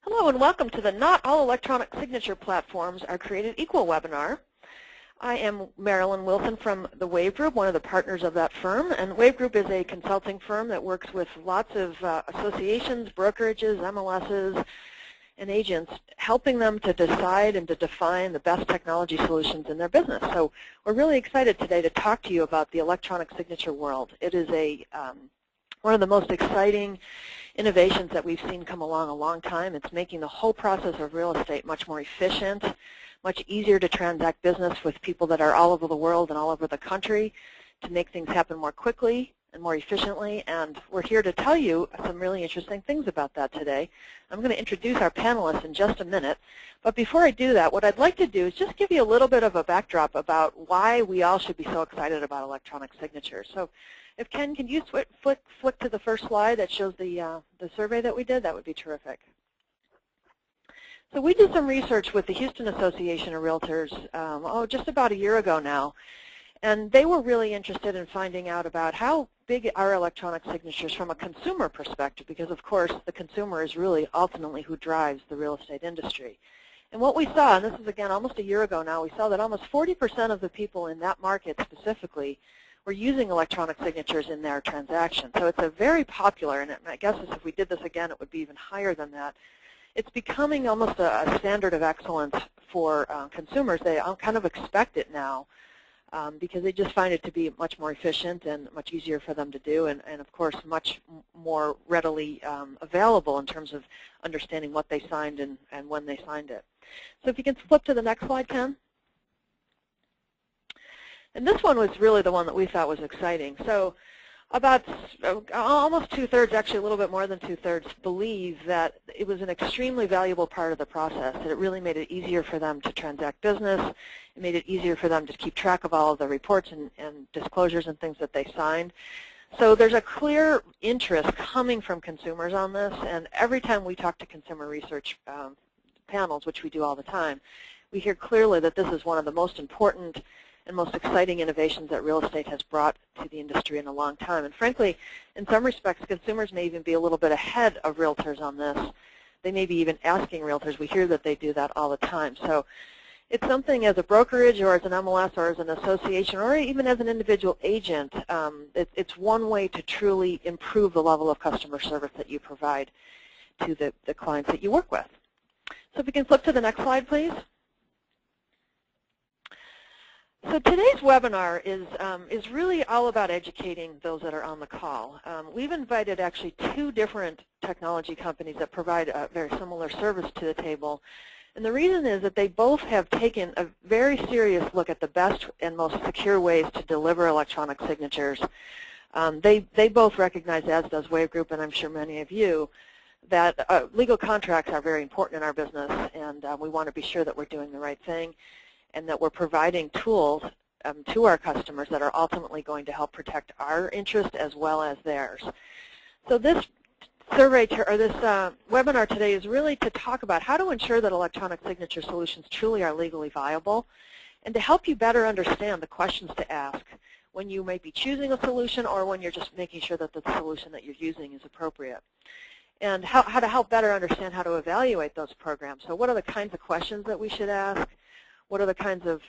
Hello and welcome to the Not All Electronic Signature Platforms Are Created Equal webinar. I am Marilyn Wilson from the Wave Group, one of the partners of that firm. And Wave Group is a consulting firm that works with lots of associations, brokerages, MLSs, and agents, helping them to decide and to define the best technology solutions in their business. So we're really excited today to talk to you about the electronic signature world. It is one of the most exciting innovations that we've seen come along a long time. It's making the whole process of real estate much more efficient, much easier to transact business with people that are all over the world and all over the country, to make things happen more quickly and more efficiently. And we're here to tell you some really interesting things about that today. I'm going to introduce our panelists in just a minute. But before I do that, what I'd like to do is just give you a little bit of a backdrop about why we all should be so excited about electronic signatures. So if Ken, can you flick to the first slide that shows the survey that we did? That would be terrific. So we did some research with the Houston Association of Realtors, just about a year ago now, and they were really interested in finding out about how big are electronic signatures from a consumer perspective, because of course the consumer is really ultimately who drives the real estate industry. And what we saw, and this is again almost a year ago now, we saw that almost 40% of the people in that market specifically were using electronic signatures in their transactions. So it's a very popular, and my guess is if we did this again, it would be even higher than that. It's becoming almost a standard of excellence for consumers. They kind of expect it now because they just find it to be much more efficient and much easier for them to do, and of course much more readily available in terms of understanding what they signed and when they signed it. So if you can flip to the next slide, Ken. And this one was really the one that we thought was exciting. So about almost two-thirds, actually a little bit more than two-thirds, believe that it was an extremely valuable part of the process, that it really made it easier for them to transact business. It made it easier for them to keep track of all of the reports and disclosures and things that they signed. So there's a clear interest coming from consumers on this, and every time we talk to consumer research panels, which we do all the time, we hear clearly that this is one of the most important and most exciting innovations that real estate has brought to the industry in a long time. And frankly, in some respects, consumers may even be a little bit ahead of realtors on this. They may be even asking realtors. We hear that they do that all the time. So it's something as a brokerage or as an MLS or as an association or even as an individual agent, it's one way to truly improve the level of customer service that you provide to the clients that you work with. So if we can flip to the next slide, please. So today's webinar is really all about educating those that are on the call. We've invited actually two different technology companies that provide a very similar service to the table. And the reason is that they both have taken a very serious look at the best and most secure ways to deliver electronic signatures. They both recognize, as does Wave Group, and I'm sure many of you, that legal contracts are very important in our business, and we want to be sure that we're doing the right thing, and that we're providing tools to our customers that are ultimately going to help protect our interest as well as theirs. So this survey, or this webinar today is really to talk about how to ensure that electronic signature solutions truly are legally viable, and to help you better understand the questions to ask when you may be choosing a solution or when you're just making sure that the solution that you're using is appropriate. And how to help better understand how to evaluate those programs. So what are the kinds of questions that we should ask? What are the kinds of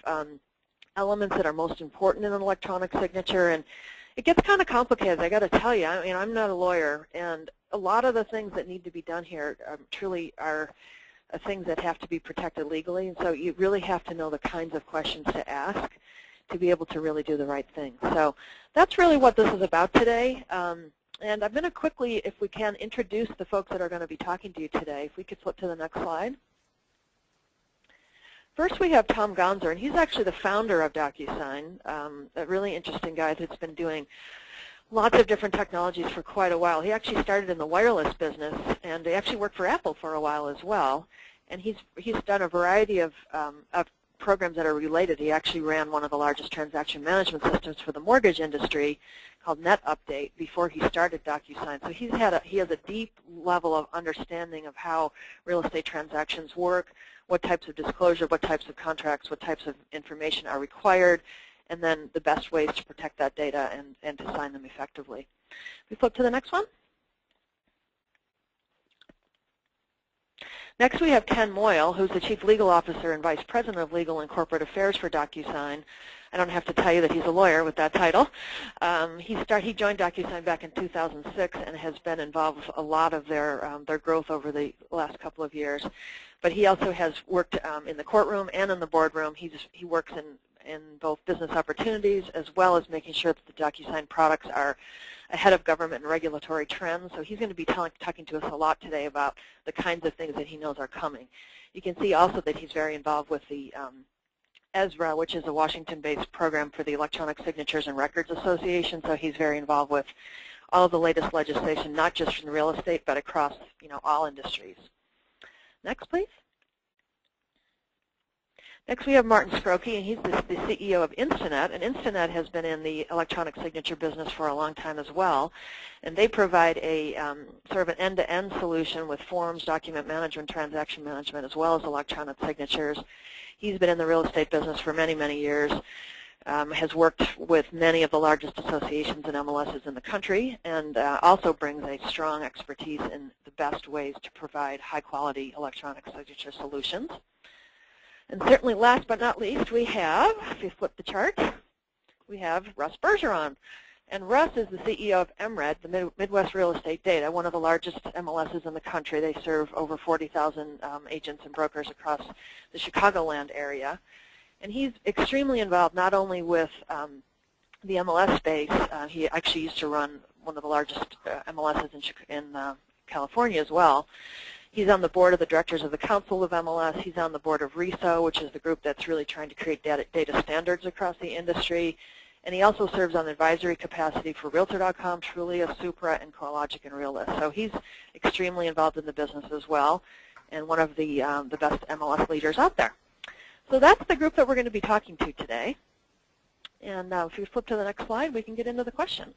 elements that are most important in an electronic signature? And it gets kind of complicated, I got to tell you. I mean, I'm not a lawyer, and a lot of the things that need to be done here truly are things that have to be protected legally, and so you really have to know the kinds of questions to ask to be able to really do the right thing. So that's really what this is about today. And I'm going to quickly, if we can, introduce the folks that are going to be talking to you today. If we could flip to the next slide. First, we have Tom Gonzer, and he's actually the founder of DocuSign, a really interesting guy that's been doing lots of different technologies for quite a while. He actually started in the wireless business, and he actually worked for Apple for a while as well. And he's done a variety of programs that are related. He actually ran one of the largest transaction management systems for the mortgage industry called NetUpdate before he started DocuSign. So he has a deep level of understanding of how real estate transactions work, what types of disclosure, what types of contracts, what types of information are required, and then the best ways to protect that data and to sign them effectively. We flip to the next one. Next, we have Ken Moyle, who's the Chief Legal Officer and Vice President of Legal and Corporate Affairs for DocuSign. I don't have to tell you that he's a lawyer with that title. He joined DocuSign back in 2006 and has been involved with a lot of their growth over the last couple of years. But he also has worked in the courtroom and in the boardroom. He works in both business opportunities as well as making sure that the DocuSign products are ahead of government and regulatory trends. So he's going to be talking to us a lot today about the kinds of things that he knows are coming. You can see also that he's very involved with the ESRA, which is a Washington-based program for the Electronic Signatures and Records Association. So he's very involved with all of the latest legislation, not just in real estate, but across all industries. Next, please. Next, we have Martin Scrokey, and he's the CEO of Instanet. And Instanet has been in the electronic signature business for a long time as well. And they provide a sort of an end-to-end solution with forms, document management, transaction management, as well as electronic signatures. He's been in the real estate business for many, many years, has worked with many of the largest associations and MLSs in the country, and also brings a strong expertise in the best ways to provide high-quality electronic signature solutions. And certainly last but not least, we have, if you flip the chart, we have Russ Bergeron. And Russ is the CEO of MRED, the Midwest Real Estate Data, one of the largest MLSs in the country. They serve over 40,000 agents and brokers across the Chicagoland area. And he's extremely involved not only with the MLS space. He actually used to run one of the largest MLSs in California as well. He's on the board of the directors of the Council of MLS. He's on the board of RISO, which is the group that's really trying to create data standards across the industry. And he also serves on advisory capacity for Realtor.com, Trulia, Supra, and CoreLogic and Realist. So he's extremely involved in the business as well, and one of the best MLS leaders out there. So that's the group that we're going to be talking to today. And if we flip to the next slide, we can get into the questions.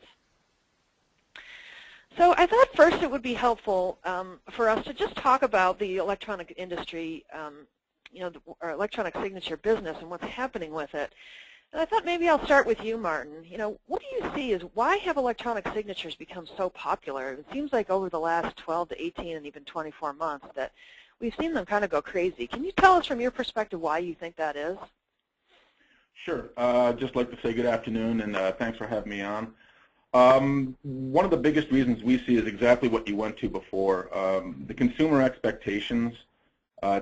So I thought first it would be helpful for us to just talk about the electronic industry, or electronic signature business and what's happening with it. And I thought maybe I'll start with you, Martin. What do you see is why have electronic signatures become so popular? It seems like over the last 12 to 18 and even 24 months that we've seen them kind of go crazy. Can you tell us from your perspective why you think that is? Sure. I'd just like to say good afternoon, and thanks for having me on. One of the biggest reasons we see is exactly what you went to before, the consumer expectations.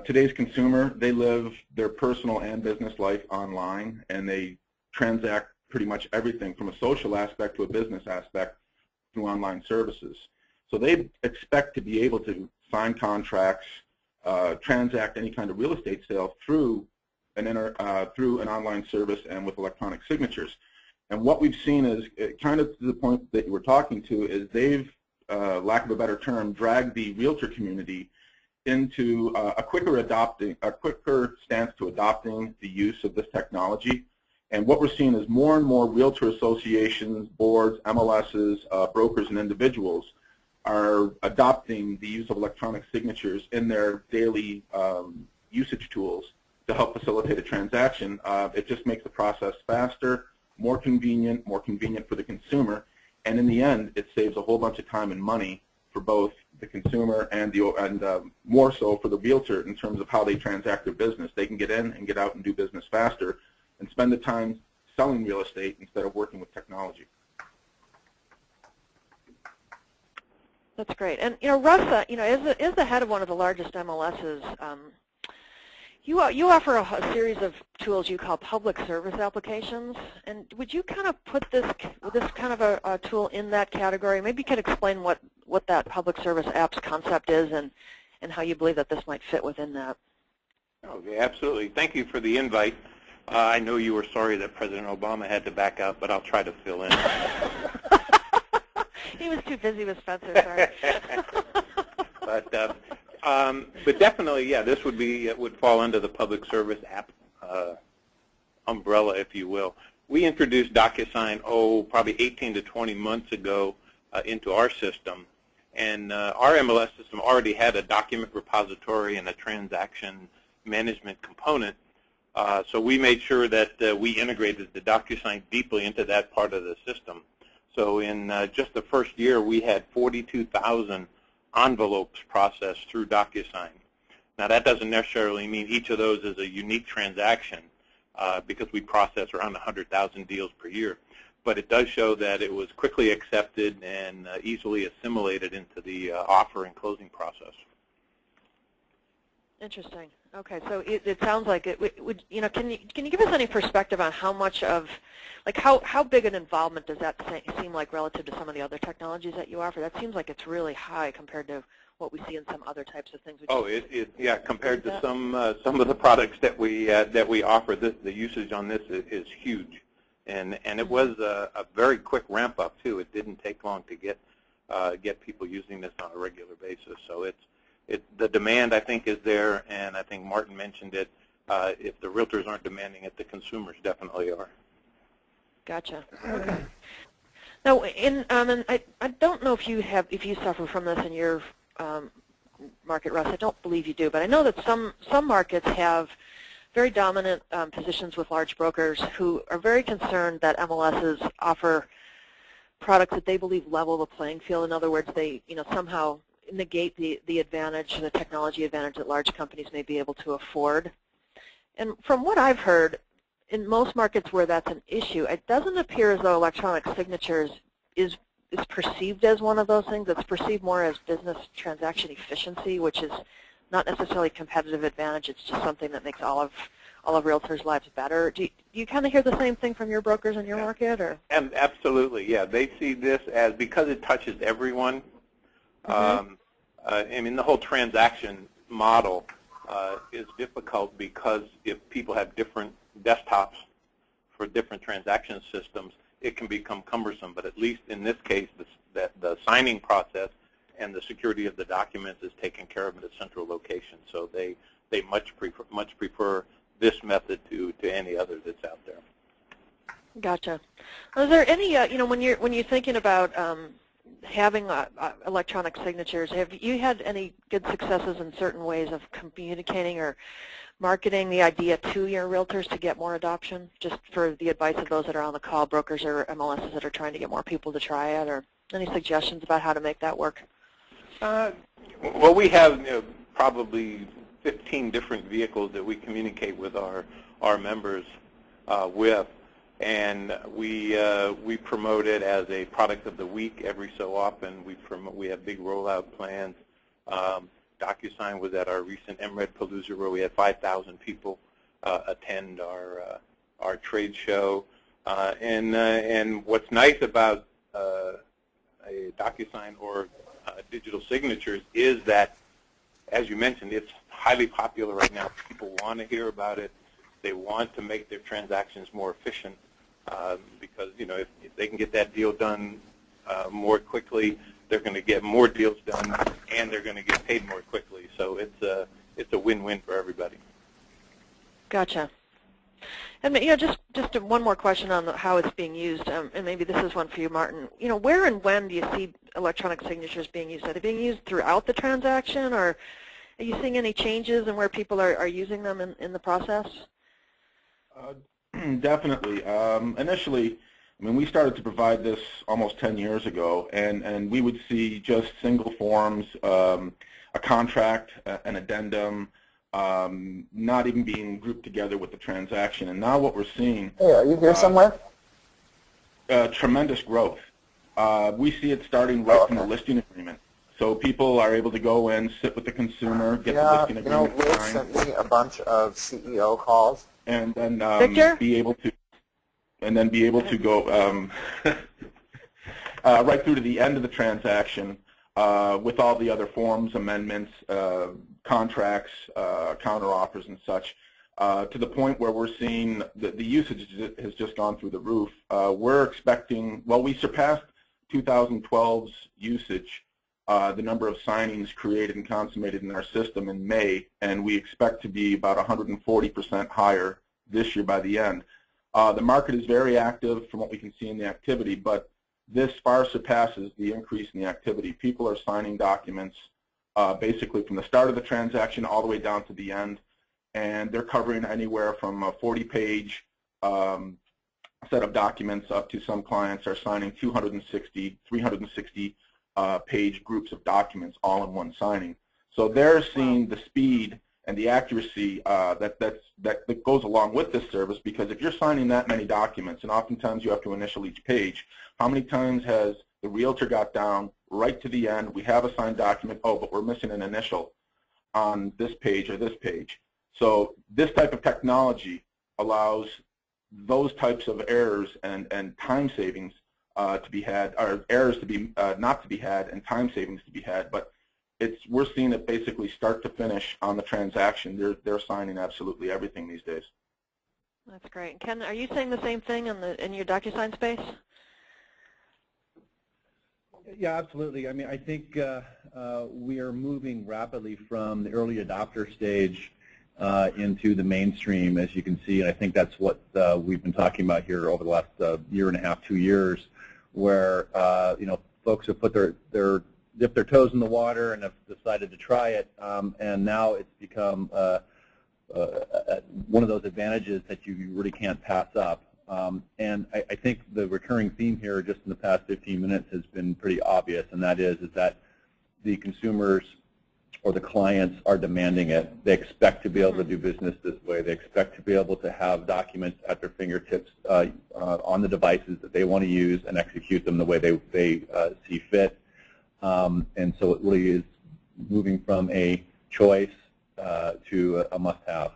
Today's consumer, they live their personal and business life online, and they transact pretty much everything from a social aspect to a business aspect through online services. So they expect to be able to sign contracts, transact any kind of real estate sale through an online service and with electronic signatures. And what we've seen is, kind of to the point that you were talking to, is they've, lack of a better term, dragged the realtor community into a quicker stance to adopting the use of this technology. And what we're seeing is more and more realtor associations, boards, MLSs, brokers, and individuals are adopting the use of electronic signatures in their daily usage tools to help facilitate a transaction. It just makes the process faster, more convenient for the consumer, and in the end, it saves a whole bunch of time and money for both the consumer and more so for the realtor in terms of how they transact their business. They can get in and get out and do business faster and spend the time selling real estate instead of working with technology. That's great. And Russ, is the head of one of the largest MLSs. You offer a series of tools you call public service applications, and would you kind of put this kind of a tool in that category? Maybe you could explain what that public service apps concept is and how you believe that this might fit within that. Okay, absolutely. Thank you for the invite. I know you were sorry that President Obama had to back out, but I'll try to fill in. He was too busy with Spencer, sorry. But definitely, yeah, this would fall under the public service app umbrella, if you will. We introduced DocuSign, probably 18 to 20 months ago into our system. And our MLS system already had a document repository and a transaction management component. So we made sure that we integrated the DocuSign deeply into that part of the system. So in just the first year, we had 42,000 envelopes processed through DocuSign. Now, that doesn't necessarily mean each of those is a unique transaction because we process around 100,000 deals per year. But it does show that it was quickly accepted and easily assimilated into the offer and closing process. Interesting. Okay, so it sounds like it would, you know, can you give us any perspective on how much of, like how big an involvement does that seem like relative to some of the other technologies that you offer? That seems like it's really high compared to what we see in some other types of things. Oh, yeah, compared to some of the products that we offer, the usage on this is huge, and it was a very quick ramp up too. It didn't take long to get people using this on a regular basis. So the demand, I think, is there, and I think Martin mentioned it. If the realtors aren't demanding it, the consumers definitely are. Gotcha. Okay. Now, and I don't know if you suffer from this in your market, Russ. I don't believe you do, but I know that some markets have very dominant positions with large brokers who are very concerned that MLSs offer products that they believe level the playing field. In other words, they somehow negate the advantage, the technology advantage that large companies may be able to afford. And from what I've heard, in most markets where that's an issue, it doesn't appear as though electronic signatures is perceived as one of those things. It's perceived more as business transaction efficiency, which is not necessarily competitive advantage. It's just something that makes all of realtors' lives better. Do you kind of hear the same thing from your brokers in your market, or? Absolutely, yeah. They see this as, because it touches everyone. I mean, the whole transaction model is difficult because if people have different desktops for different transaction systems, it can become cumbersome. But at least in this case, the signing process and the security of the documents is taken care of at a central location. So they much prefer this method to any other that's out there. Gotcha. Is there any, when you're thinking about having electronic signatures, have you had any good successes in certain ways of communicating or marketing the idea to your realtors to get more adoption, just for the advice of those that are on the call, brokers or MLSs that are trying to get more people to try it, or any suggestions about how to make that work? Well, we have probably 15 different vehicles that we communicate with our members with. And we promote it as a product of the week every so often. We have big rollout plans. DocuSign was at our recent MRED Palooza where we had 5,000 people attend our trade show. And what's nice about a DocuSign or digital signatures is that, as you mentioned, it's highly popular right now. People want to hear about it. They want to make their transactions more efficient. Because if they can get that deal done more quickly, they're going to get more deals done, and they're going to get paid more quickly. So it's a win-win for everybody. Gotcha. And just one more question on how it's being used, and maybe this is one for you, Martin. Where and when do you see electronic signatures being used? Are they being used throughout the transaction, or are you seeing any changes in where people are using them in the process? Definitely. Initially, we started to provide this almost 10 years ago, and we would see just single forms, a contract, an addendum, not even being grouped together with the transaction. And now what we're seeing... Hey, are you here somewhere? Tremendous growth. We see it starting right from the listing agreement. So people are able to go in, sit with the consumer, get the listing agreement Liz signed. sent me a bunch of CEO calls. And then Victor? be able to go right through to the end of the transaction with all the other forms, amendments, contracts, counteroffers, and such, to the point where we're seeing the usage has just gone through the roof. We're expecting, well, we surpassed 2012's usage, the number of signings created and consummated in our system in May, and we expect to be about 140% higher this year by the end. The market is very active from what we can see in the activity, but this far surpasses the increase in the activity. People are signing documents basically from the start of the transaction all the way down to the end, and they're covering anywhere from a 40-page set of documents up to some clients are signing 260, 360 page groups of documents all in one signing. So they're seeing the speed and the accuracy that goes along with this service, because if you're signing that many documents, and oftentimes you have to initial each page, how many times has the realtor got down right to the end, we have a signed document, oh, but we're missing an initial on this page or this page. So this type of technology allows those types of errors and time savings to be had, or errors to be not to be had, and time savings to be had. But we're seeing it basically start to finish on the transaction. They're signing absolutely everything these days. That's great. And Ken, are you saying the same thing in your DocuSign space? Yeah, absolutely. I mean, I think we are moving rapidly from the early adopter stage into the mainstream, as you can see. And I think that's what we've been talking about here over the last year and a half, 2 years, where folks have put dipped their toes in the water and have decided to try it, and now it's become one of those advantages that you really can't pass up. And I think the recurring theme here just in the past 15 minutes has been pretty obvious, and that is that the consumers or the clients are demanding it. They expect to be able to do business this way. They expect to be able to have documents at their fingertips on the devices that they want to use and execute them the way they see fit. And so it really is moving from a choice to a must-have.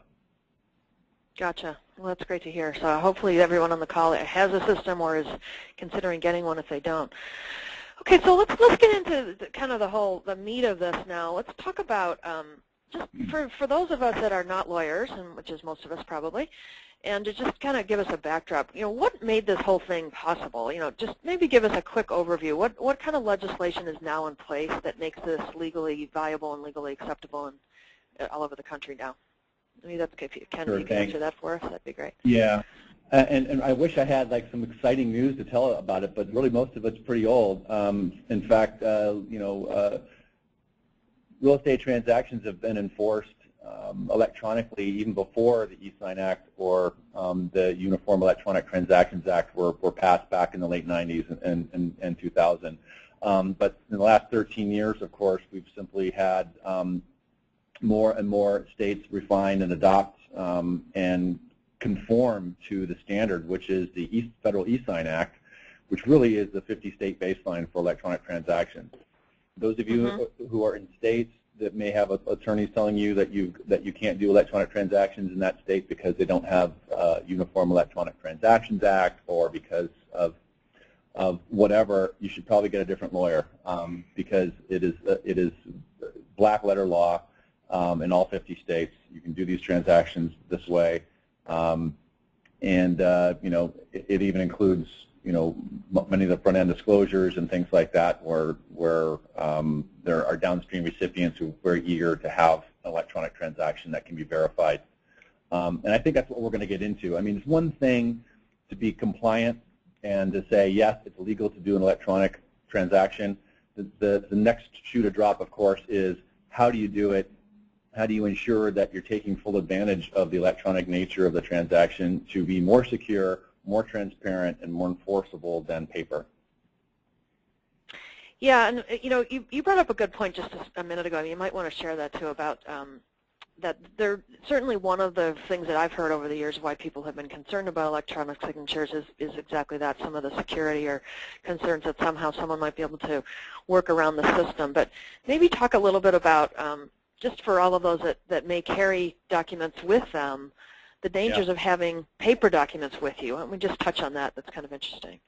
Gotcha. Well, that's great to hear. So hopefully everyone on the call has a system or is considering getting one if they don't. Okay, so let's get into kind of the meat of this now. Let's talk about just for those of us that are not lawyers, and which is most of us probably, and to just kind of give us a backdrop. What made this whole thing possible? Just maybe give us a quick overview. What kind of legislation is now in place that makes this legally viable and legally acceptable all over the country now? Maybe that's okay. Ken, if you can answer that for us, that'd be great. Yeah, and I wish I had like some exciting news to tell about it, but really most of it's pretty old. In fact, real estate transactions have been enforced electronically even before the eSign Act or the Uniform Electronic Transactions Act were passed back in the late 90s and 2000. But in the last 13 years, of course, we've simply had more and more states refine and adopt and conform to the standard, which is the Federal eSign Act, which really is the 50-state baseline for electronic transactions. Those of you who are in states that may have attorneys telling you that you can't do electronic transactions in that state because they don't have Uniform Electronic Transactions Act or because of whatever, you should probably get a different lawyer because it is black letter law in all 50 states. You can do these transactions this way, and it even includes many of the front-end disclosures and things like that, where there are downstream recipients who are very eager to have an electronic transaction that can be verified. And I think that's what we're going to get into. I mean, it's one thing to be compliant and to say, yes, it's legal to do an electronic transaction. The next shoe to drop, of course, is how do you do it? How do you ensure that you're taking full advantage of the electronic nature of the transaction to be more secure, more transparent, and more enforceable than paper? Yeah, and you brought up a good point just a minute ago. You might want to share that too about that. They're certainly one of the things that I've heard over the years why people have been concerned about electronic signatures is exactly that, some of the security or concerns that somehow someone might be able to work around the system. But maybe talk a little bit about just for all of those that may carry documents with them, the dangers of having paper documents with you. Why don't we just touch on that? That's kind of interesting.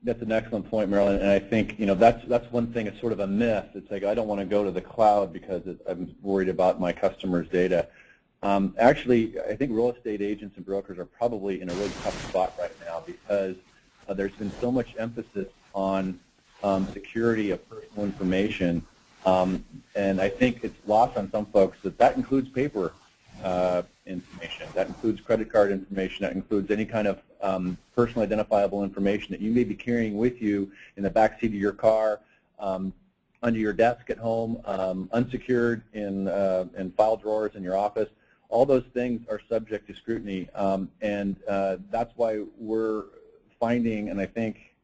That's an excellent point, Marilyn, and I think that's one thing. It's sort of a myth. It's like I don't want to go to the cloud because I'm worried about my customers' data. Actually, I think real estate agents and brokers are probably in a really tough spot right now because there's been so much emphasis on security of personal information, and I think it's lost on some folks that includes paper information, that includes credit card information, that includes any kind of personal identifiable information that you may be carrying with you in the back seat of your car, under your desk at home, unsecured in file drawers in your office. All those things are subject to scrutiny, and that's why we're finding, and I think,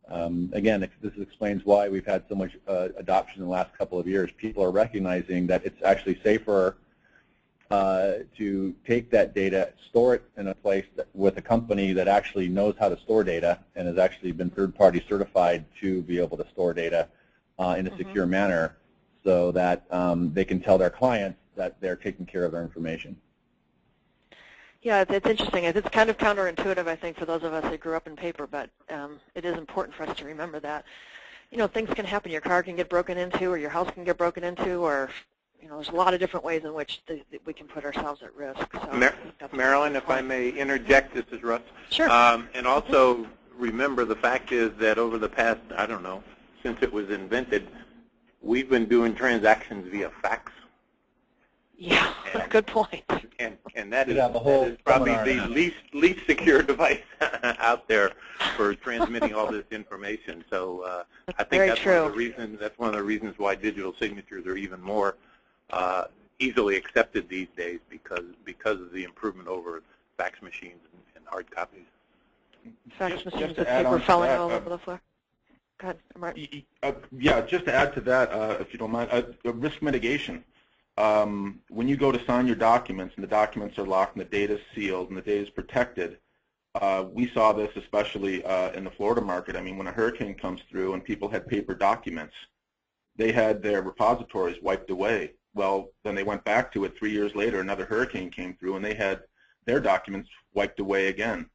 again, this explains why we've had so much adoption in the last couple of years. People are recognizing that it's actually safer to take that data, store it in a place with a company that actually knows how to store data and has actually been third-party certified to be able to store data in a secure manner, so that they can tell their clients that they're taking care of their information. Yeah, it's interesting. It's kind of counterintuitive, I think, for those of us that grew up in paper, but it is important for us to remember that. You know, things can happen. Your car can get broken into, or your house can get broken into, or, you know, there's a lot of different ways in which we can put ourselves at risk. So Marilyn, if I may interject, this is Russ. Sure. And also remember, the fact is that over the past, I don't know, since it was invented, we've been doing transactions via fax. Yeah, good point. And that is probably the least secure device out there for transmitting all this information. So I think that's one of the reasons. That's one of the reasons why digital signatures are even more easily accepted these days, because of the improvement over fax machines and hard copies. Fax machines with paper falling all over the floor. Go ahead, Martin. Yeah, just to add to that, if you don't mind, risk mitigation. When you go to sign your documents and the documents are locked and the data is sealed and the data is protected, we saw this especially in the Florida market. I mean, when a hurricane comes through and people had paper documents, they had their repositories wiped away. Well, then they went back to it 3 years later, another hurricane came through and they had their documents wiped away again.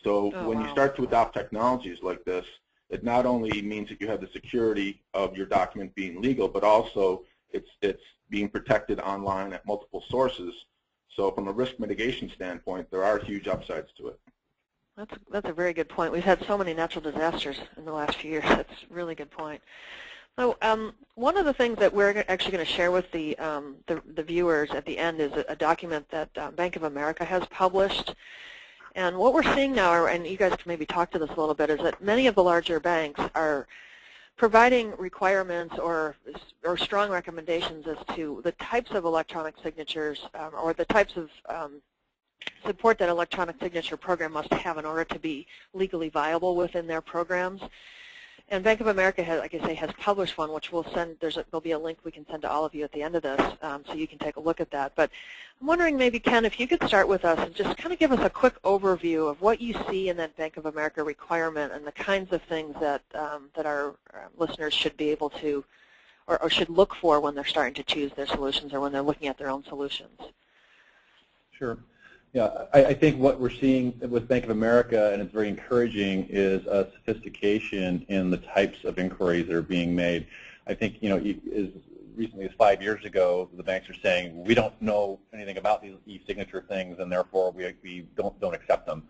So when you start to adopt technologies like this, it not only means that you have the security of your document being legal, but also it's being protected online at multiple sources. So from a risk mitigation standpoint, there are huge upsides to it. That's a very good point. We've had so many natural disasters in the last few years. That's a really good point. So one of the things that we're actually going to share with the viewers at the end is a document that Bank of America has published. And what we're seeing now, and you guys can maybe talk to this a little bit, is that many of the larger banks are providing requirements or strong recommendations as to the types of electronic signatures or the types of support that electronic signature program must have in order to be legally viable within their programs. And Bank of America, like I say, has published one, which we'll send. There'll be a link we can send to all of you at the end of this, so you can take a look at that. But I'm wondering, maybe Ken, if you could start with us and just kind of give us a quick overview of what you see in that Bank of America requirement and the kinds of things that that our listeners should be able to, or should look for when they're starting to choose their solutions or when they're looking at their own solutions. Sure. Yeah, I think what we're seeing with Bank of America, and it's very encouraging, is a sophistication in the types of inquiries that are being made. I think, you know, as recently as 5 years ago, the banks are saying, we don't know anything about these e-signature things, and therefore we don't accept them.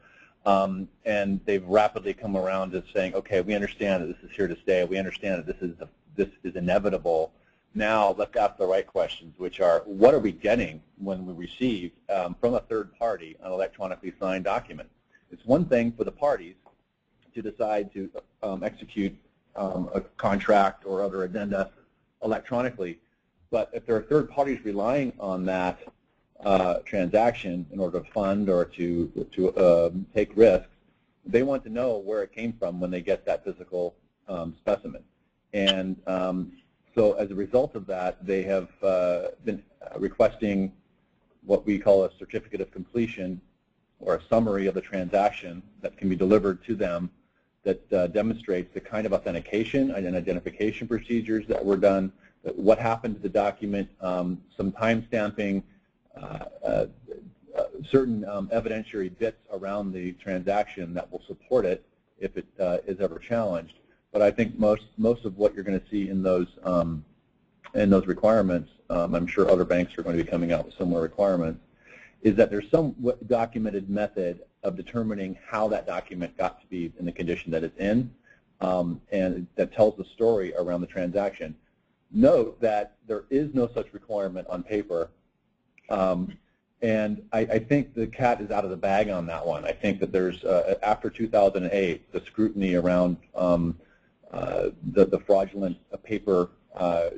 And they've rapidly come around to saying, okay, we understand that this is here to stay. We understand that this is inevitable. Now let's ask the right questions, which are, what are we getting when we receive from a third party an electronically signed document? It's one thing for the parties to decide to execute a contract or other addenda electronically, but if there are third parties relying on that transaction in order to fund or to take risks, they want to know where it came from when they get that physical specimen. And so as a result of that, they have been requesting what we call a certificate of completion, or a summary of the transaction that can be delivered to them that demonstrates the kind of authentication and identification procedures that were done, what happened to the document, some time stamping, certain evidentiary bits around the transaction that will support it if it is ever challenged. But I think most of what you're going to see in those requirements, I'm sure other banks are going to be coming out with similar requirements, is that there's some documented method of determining how that document got to be in the condition that it's in, and that tells the story around the transaction. Note that there is no such requirement on paper, and I think the cat is out of the bag on that one. I think that there's, after 2008, the scrutiny around the fraudulent paper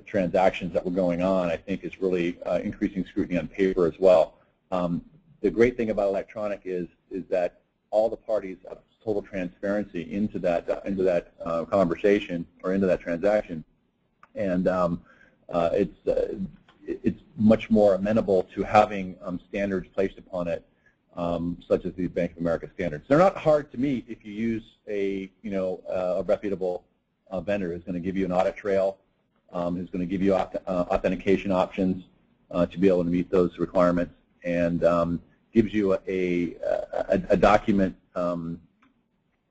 transactions that were going on, I think, is really increasing scrutiny on paper as well. The great thing about electronic is that all the parties have total transparency into that conversation or into that transaction, and it's much more amenable to having standards placed upon it, such as the Bank of America standards. They're not hard to meet if you use a a reputable vendor who's going to give you an audit trail, who's going to give you authentication options to be able to meet those requirements, and gives you a document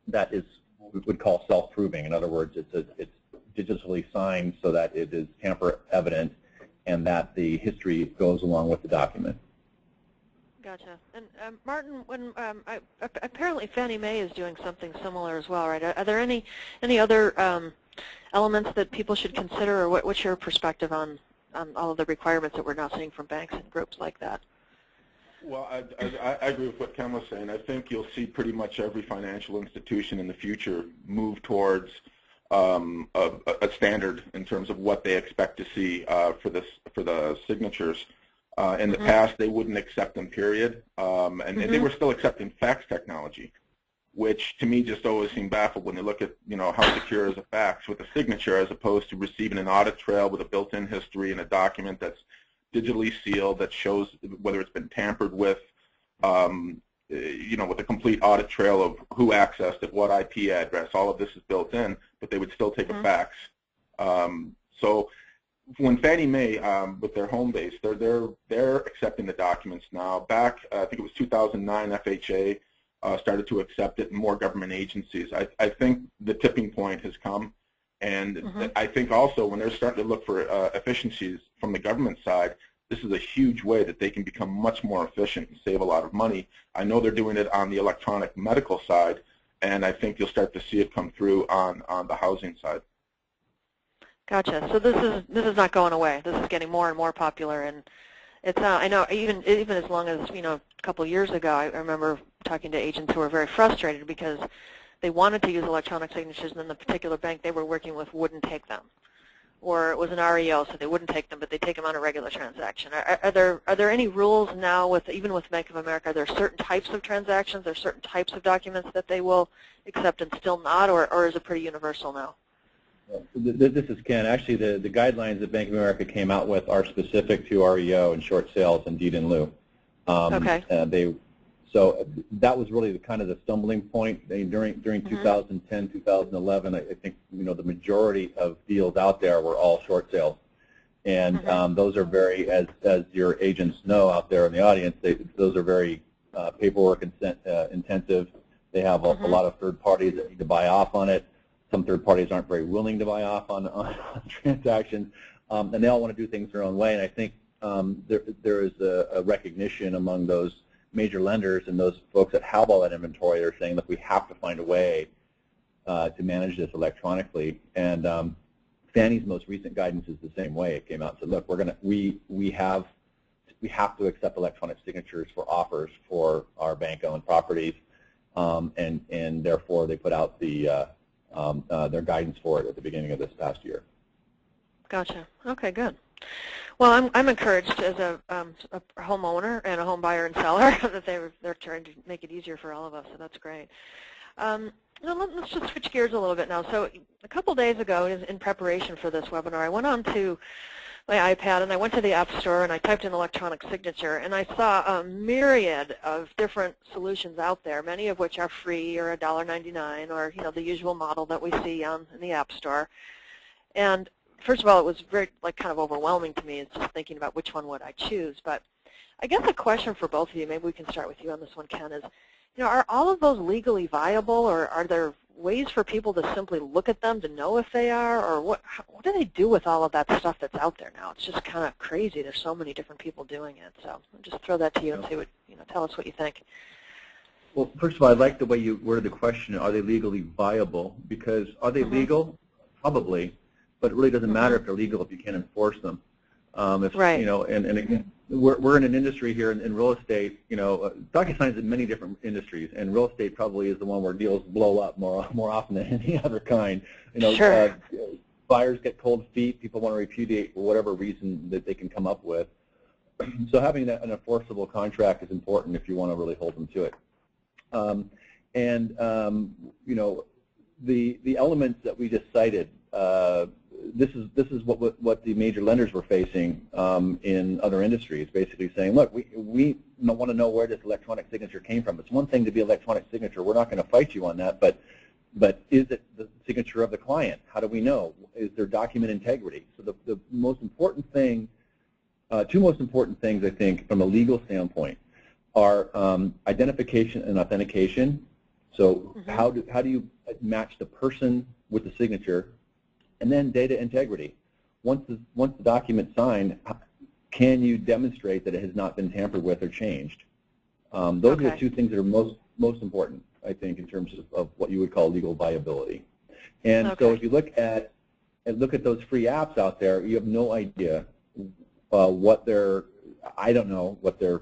that is what we would call self-proving. In other words, it's digitally signed so that it is tamper evident and that the history goes along with the document. Gotcha. And Martin, when apparently Fannie Mae is doing something similar as well, right? Are there any other elements that people should consider, or what's your perspective on all of the requirements that we're now seeing from banks and groups like that? Well, I agree with what Ken was saying. I think you'll see pretty much every financial institution in the future move towards a standard in terms of what they expect to see for the signatures. In the past, they wouldn't accept them, period, and they were still accepting fax technology, which to me just always seemed baffled when you look at how secure is a fax with a signature as opposed to receiving an audit trail with a built-in history and a document that's digitally sealed that shows whether it's been tampered with, with a complete audit trail of who accessed it, what IP address. All of this is built in, but they would still take a fax. So when Fannie Mae, with their home base, they're accepting the documents now. Back, I think it was 2009, FHA started to accept it, and more government agencies. I think the tipping point has come, and I think also when they're starting to look for efficiencies from the government side, this is a huge way that they can become much more efficient and save a lot of money. I know they're doing it on the electronic medical side, and I think you'll start to see it come through on the housing side. Gotcha. So this is not going away. This is getting more and more popular, and it's I know even as long as a couple of years ago, I remember talking to agents who were very frustrated because they wanted to use electronic signatures, and then the particular bank they were working with wouldn't take them, or it was an REO, so they wouldn't take them, but they take them on a regular transaction. Are there any rules now even with Bank of America? Are there certain types of transactions, or certain types of documents that they will accept and still not, or is it pretty universal now? This is Ken. Actually, the guidelines that Bank of America came out with are specific to REO and short sales and deed in lieu. Okay. So that was really kind of the stumbling point. During 2010, 2011, I think the majority of deals out there were all short sales, and those are very, as your agents know out there in the audience, those are very paperwork intensive. They have a lot of third parties that need to buy off on it. Some third parties aren't very willing to buy off on transactions, and they all want to do things their own way. And I think there is a recognition among those major lenders and those folks that have all that inventory. They're saying that we have to find a way to manage this electronically. And Fannie's most recent guidance is the same way. It came out and said, look, we have to accept electronic signatures for offers for our bank-owned properties, and therefore they put out their guidance for it at the beginning of this past year. Gotcha. Okay, good. Well, I'm encouraged as a homeowner and a home buyer and seller that they're trying to make it easier for all of us, so that's great. Let's just switch gears a little bit now. So a couple days ago, in preparation for this webinar, I went on to my iPad and I went to the App Store and I typed in electronic signature, and I saw a myriad of different solutions out there, many of which are free or $1.99 or the usual model that we see in the App Store. And first of all, it was very kind of overwhelming to me. It's just thinking about which one would I choose. But I guess a question for both of you, maybe we can start with you on this one, Ken, is are all of those legally viable, or are there ways for people to simply look at them to know if they are, or what do they do with all of that stuff that's out there now? It's just kind of crazy. There's so many different people doing it. So I'll just throw that to you and see what tell us what you think. Well, first of all, I like the way you worded the question. Are they legally viable? Because are they legal? Probably. But it really doesn't matter if they're legal if you can't enforce them. Right. And again, we're in an industry here in real estate. DocuSign's in many different industries, and real estate probably is the one where deals blow up more often than any other kind. Sure. Buyers get cold feet. People want to repudiate for whatever reason that they can come up with. So having an enforceable contract is important if you want to really hold them to it. The elements that we just cited. this is what the major lenders were facing in other industries, basically saying, look, we want to know where this electronic signature came from. It's one thing to be electronic signature. We're not going to fight you on that, but is it the signature of the client? How do we know? Is there document integrity? So the most important thing, two most important things, I think, from a legal standpoint are identification and authentication. So how do you match the person with the signature? And then data integrity. Once the document's signed, can you demonstrate that it has not been tampered with or changed? Those are the two things that are most important, I think, in terms of what you would call legal viability. And so if you look at those free apps out there, you have no idea what their, I don't know what their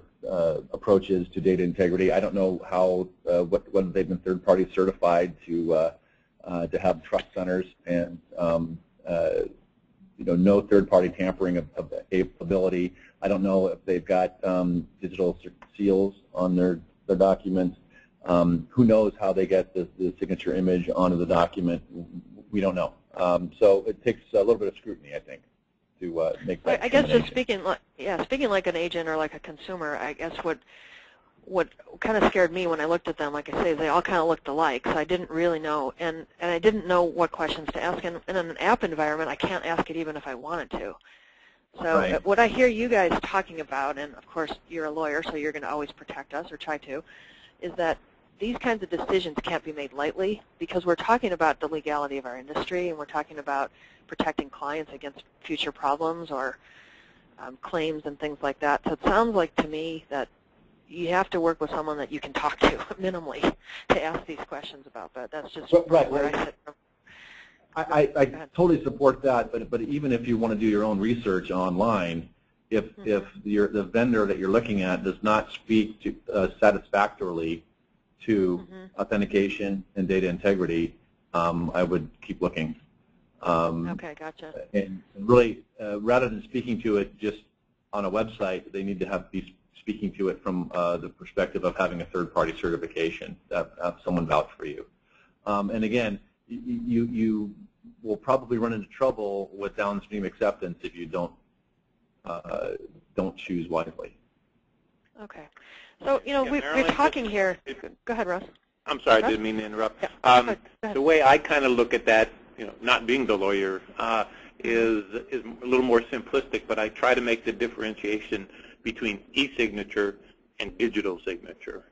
approach is to data integrity. I don't know how whether they've been third-party certified to have trust centers and no third-party tampering of ability. I don't know if they've got digital seals on their documents. Who knows how they get the signature image onto the document? We don't know. So it takes a little bit of scrutiny, I think, to make that. I guess just speaking like an agent or like a consumer, I guess what kind of scared me when I looked at them, like I say, they all kind of looked alike, so I didn't really know, and I didn't know what questions to ask. And in an app environment, I can't ask it even if I wanted to. So what I hear you guys talking about, and of course you're a lawyer, so you're going to always protect us or try to, is that these kinds of decisions can't be made lightly because we're talking about the legality of our industry and we're talking about protecting clients against future problems or claims and things like that. So it sounds like to me that you have to work with someone that you can talk to minimally to ask these questions about that. That's just where I sit from. I totally support that, but even if you want to do your own research online, if the vendor that you're looking at does not speak to, satisfactorily to authentication and data integrity, I would keep looking. Okay, gotcha. And really, rather than speaking to it just on a website, they need to be speaking to it from the perspective of having a third-party certification, have someone vouch for you. And again, you will probably run into trouble with downstream acceptance if you don't choose wisely. Okay. So, we're talking here. Go ahead, Russ. I'm sorry, I didn't mean to interrupt. Yeah. The way I kind of look at that, not being the lawyer, is a little more simplistic, but I try to make the differentiation between e-signature and digital signature.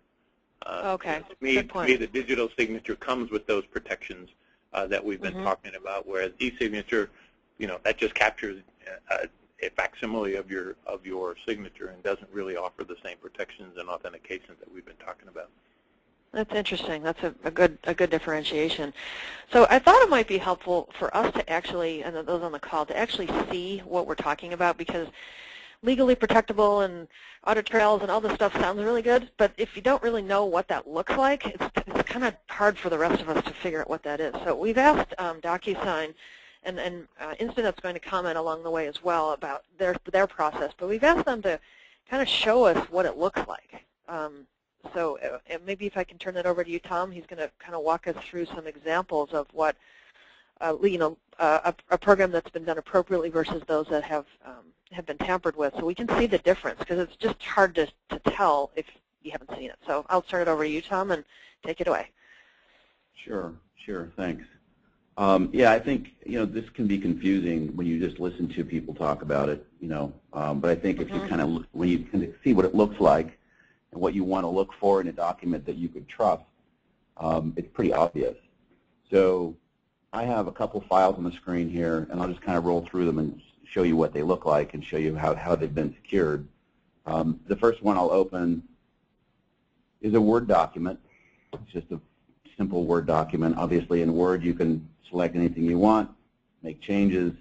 Okay. To me, the digital signature comes with those protections that we've been talking about, whereas e-signature, that just captures a facsimile of your signature and doesn't really offer the same protections and authentications that we've been talking about. That's interesting. That's a good differentiation. So I thought it might be helpful for us to actually, and those on the call, to actually see what we're talking about, because legally protectable and audit trails and all this stuff sounds really good, but if you don't really know what that looks like, it's kind of hard for the rest of us to figure out what that is. So we've asked DocuSign, and Instanet's going to comment along the way as well about their process, but we've asked them to kind of show us what it looks like. So maybe if I can turn that over to you, Tom, he's going to kind of walk us through some examples of what a program that's been done appropriately versus those that have been tampered with, so we can see the difference, because it's just hard to tell if you haven't seen it. So I'll turn it over to you, Tom, and take it away. Sure, thanks. Yeah, I think this can be confusing when you just listen to people talk about it, but I think if you when you kind of see what it looks like and what you want to look for in a document that you could trust, it's pretty obvious. So I have a couple files on the screen here, and I'll just kind of roll through them and show you what they look like and show you how they've been secured. The first one I'll open is a Word document. It's just a simple Word document. Obviously, in Word, you can select anything you want, make changes,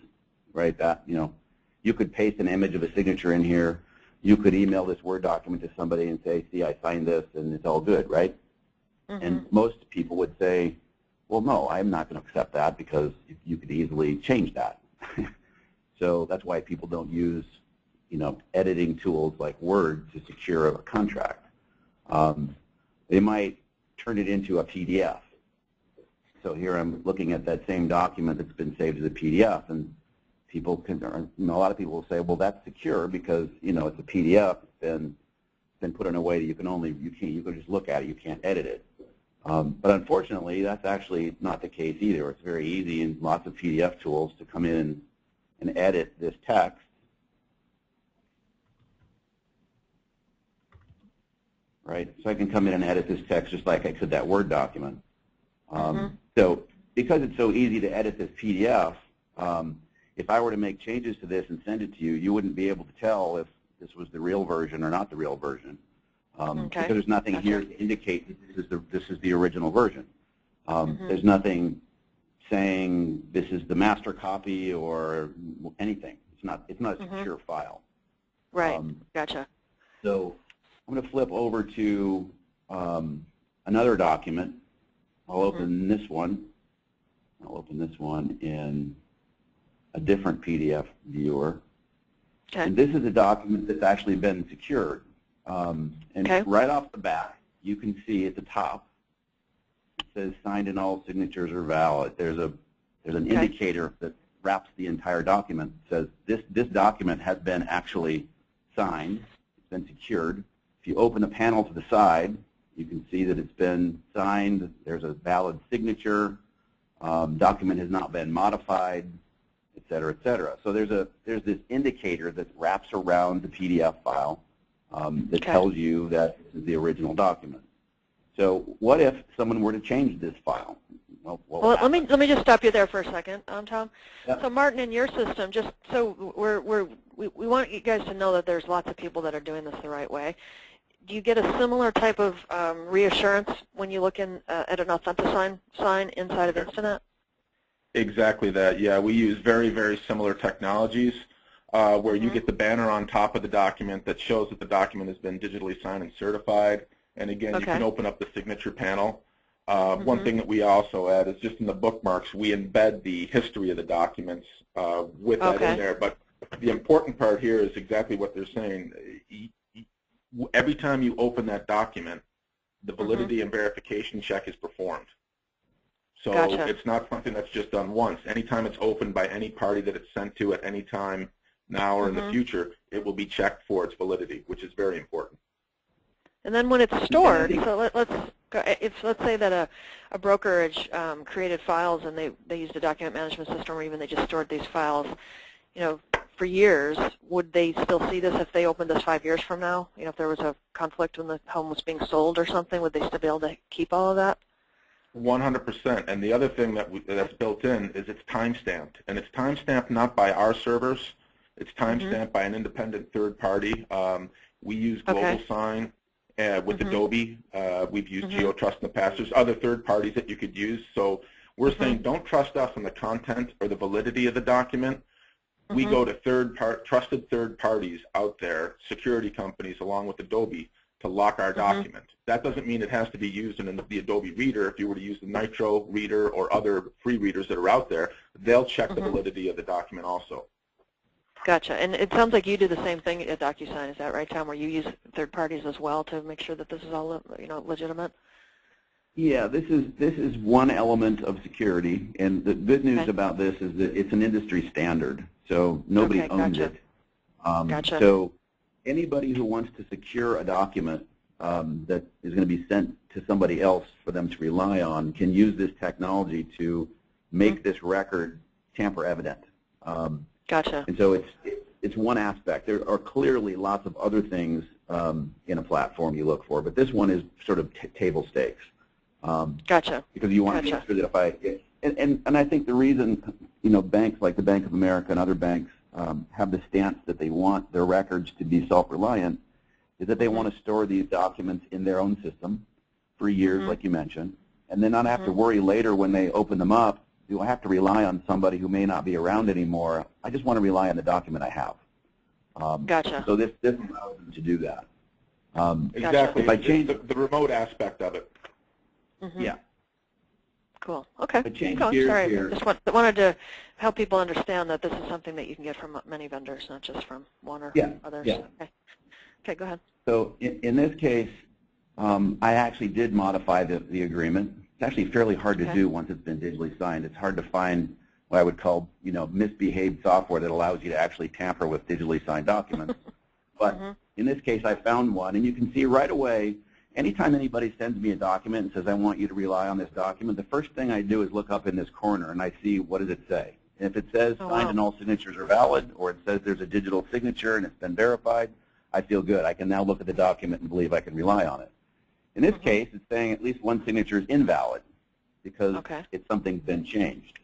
right? You could paste an image of a signature in here. You could email this Word document to somebody and say, see, I signed this, and it's all good, right? And most people would say, well, no, I'm not going to accept that because you could easily change that. So that's why people don't use, editing tools like Word to secure a contract. They might turn it into a PDF. So here I'm looking at that same document that's been saved as a PDF, and people can, a lot of people will say, well, that's secure because it's a PDF. It's been put in a way that you can just look at it. You can't edit it. But unfortunately, that's actually not the case either. It's very easy in lots of PDF tools to come in and edit this text. Right? So I can come in and edit this text just like I could that Word document. So because it's so easy to edit this PDF, if I were to make changes to this and send it to you, you wouldn't be able to tell if this was the real version or not the real version. Because there's nothing here to indicate that this is the original version. There's nothing saying this is the master copy or anything. It's not a secure file. Right. Gotcha. So I'm going to flip over to another document. I'll open this one. I'll open this one in a different PDF viewer. Okay. And this is a document that's actually been secured. And right off the bat, you can see at the top, it says signed and all signatures are valid. There's an indicator that wraps the entire document. It says this document has been actually signed. It's been secured. If you open the panel to the side, you can see that it's been signed. There's a valid signature. Document has not been modified, et cetera, et cetera. So there's this indicator that wraps around the PDF file that tells you that this is the original document. So what if someone were to change this file? Well, let me just stop you there for a second, Tom. Yep. So Martin, in your system, just so we want you guys to know that there's lots of people that are doing this the right way. Do you get a similar type of reassurance when you look in at an AuthentiSign sign inside of Instinet? Exactly that. Yeah, we use very, very similar technologies where you get the banner on top of the document that shows that the document has been digitally signed and certified. And again, you can open up the signature panel. One thing that we also add is just in the bookmarks, we embed the history of the documents with that in there. But the important part here is exactly what they're saying. Every time you open that document, the validity and verification check is performed. So it's not something that's just done once. Anytime it's opened by any party that it's sent to at any time now or in the future, it will be checked for its validity, which is very important. And then when it's stored, so let's say that a brokerage created files and they used a document management system, or even they just stored these files, for years, would they still see this if they opened this 5 years from now? If there was a conflict when the home was being sold or something, would they still be able to keep all of that? 100%. And the other thing that's built in is it's time-stamped. And it's time-stamped not by our servers. It's time-stamped by an independent third party. We use GlobalSign with Adobe. We've used GeoTrust in the past. There's other third parties that you could use. So we're saying don't trust us on the content or the validity of the document. We go to trusted third parties out there, security companies along with Adobe, to lock our document. That doesn't mean it has to be used in the Adobe Reader. If you were to use the Nitro Reader or other free readers that are out there, they'll check the validity of the document also. Gotcha. And it sounds like you do the same thing at DocuSign. Is that right, Tom, where you use third parties as well to make sure that this is all legitimate? Yeah, this is one element of security, and the good news about this is that it's an industry standard, so nobody owns it. So anybody who wants to secure a document that is going to be sent to somebody else for them to rely on can use this technology to make this record tamper evident. And so it's one aspect. There are clearly lots of other things in a platform you look for, but this one is sort of table stakes. Because you want to make sure that if I and I think the reason banks like the Bank of America and other banks have the stance that they want their records to be self-reliant is that they want to store these documents in their own system for years, like you mentioned, and then not have to worry later when they open them up, do I have to rely on somebody who may not be around anymore? I just want to rely on the document I have. So this allows them to do that. Exactly. If I change the remote aspect of it. Yeah. Cool. Okay. Sorry, I just wanted to help people understand that this is something that you can get from many vendors, not just from one or others. Okay, go ahead. So in this case, I actually did modify the agreement. It's actually fairly hard to do once it's been digitally signed. It's hard to find what I would call, misbehaved software that allows you to actually tamper with digitally signed documents. But in this case, I found one, and you can see right away, anytime anybody sends me a document and says, I want you to rely on this document, the first thing I do is look up in this corner, and I see, what does it say? And if it says signed and all signatures are valid, or it says there's a digital signature and it's been verified, I feel good. I can now look at the document and believe I can rely on it. In this case, it's saying at least one signature is invalid because it's something's been changed.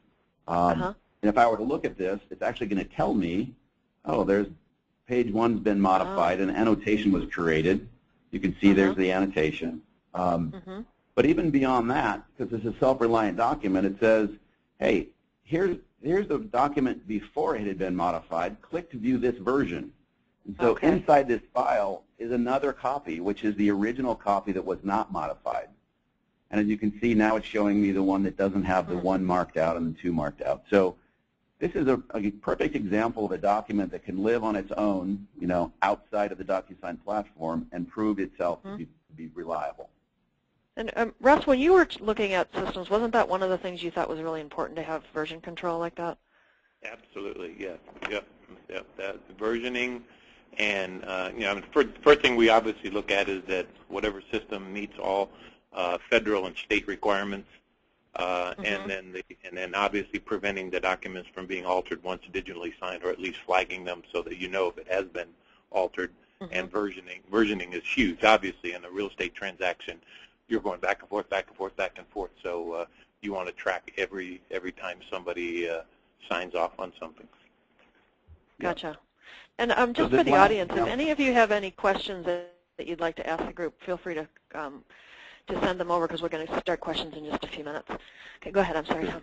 And if I were to look at this, it's actually going to tell me, oh, there's page one's been modified, an annotation was created. You can see there's the annotation. But even beyond that, because this is a self-reliant document, it says, hey, here's the document before it had been modified. Click to view this version. And so inside this file is another copy, which is the original copy that was not modified. And as you can see, now it's showing me the one that doesn't have the 1 marked out and the 2 marked out. So this is a perfect example of a document that can live on its own, outside of the DocuSign platform and prove itself to be reliable. And Russ, when you were looking at systems, wasn't that one of the things you thought was really important to have version control like that? Absolutely, yes. Yep. That versioning, and first thing we obviously look at is that whatever system meets all federal and state requirements, and then obviously preventing the documents from being altered once digitally signed, or at least flagging them so that you know if it has been altered. And versioning is huge. Obviously, in a real estate transaction, you're going back and forth, back and forth, back and forth. So you want to track every time somebody signs off on something. Gotcha. And just for the audience, if any of you have any questions that you'd like to ask the group, feel free to send them over, because we're going to start questions in just a few minutes. Okay, go ahead. I'm sorry, Tom.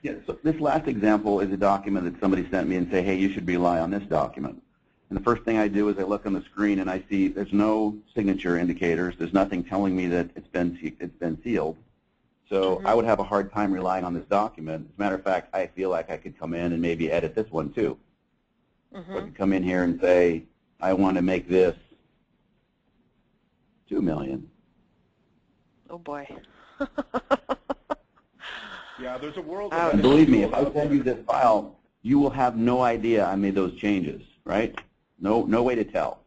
Yeah, so this last example is a document that somebody sent me and say, hey, you should rely on this document. And the first thing I do is I look on the screen and I see there's no signature indicators. There's nothing telling me that it's been sealed. So I would have a hard time relying on this document. As a matter of fact, I feel like I could come in and maybe edit this one too. I could come in here and say, I want to make this 2 million. Oh boy. Yeah, there's a world. And believe me, if I send you this file, you will have no idea I made those changes, right? No way to tell.